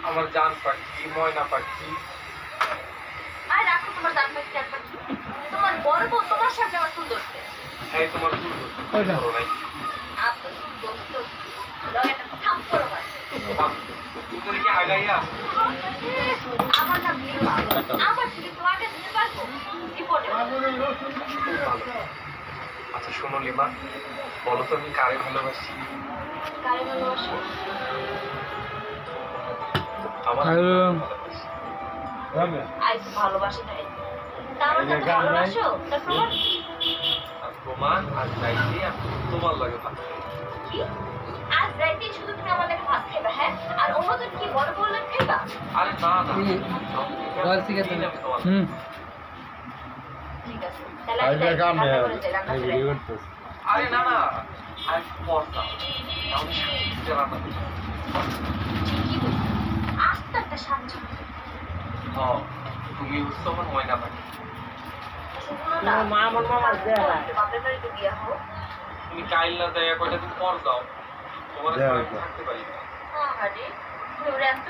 আমার জান পাখি ময়না পাখি আর রাখো তোমার জান পাখি তোমার বড় বউ তোমার সামনে আমার ফুল ধরছে এই তোমার ফুল ওইটা আপনার ফুল ধরছে একটা থাপ্পড় মার তুমি কি আগাইয়া আমার নাম নীলিমা আমার থেকে তোমাকে দিতে পারবো রিপোর্টে আচ্ছা শোনো লিমা বলো তো আমি কারে ভালোবাসি কারে ভালোবাসো আমার আইস ভালোবাসি নাই তার মানে ভালোবাসো তার প্রমাণ কি আর প্রমাণ আর চাইছি তোমার লাগে ভালো কি আজ রাইতে শুধু তুমি আমার লাগে ভাত খাইবা হ্যাঁ আর অন্যদিন কি বড় বড় লাগে খাইবা আরে না না ঠিক আছে ঠিক আছে তাহলে আমি রান্না করে যাই, রান্না করে যাই। আরে না না আর পড়তাম আমি সাথে রান্না করি ঠিকই বলছো আস্তে একটা সাহায্য হ্যাঁ তুমি হচ্ছে আমার ময়না পাখি মা আমার মামা বাপের বাড়িতে বিয়ে হও তুমি কাইল না দেয়া কয়টা দিন পর যাও তোমার থাকতে পারি না হ্যাঁ আরে তুমি এত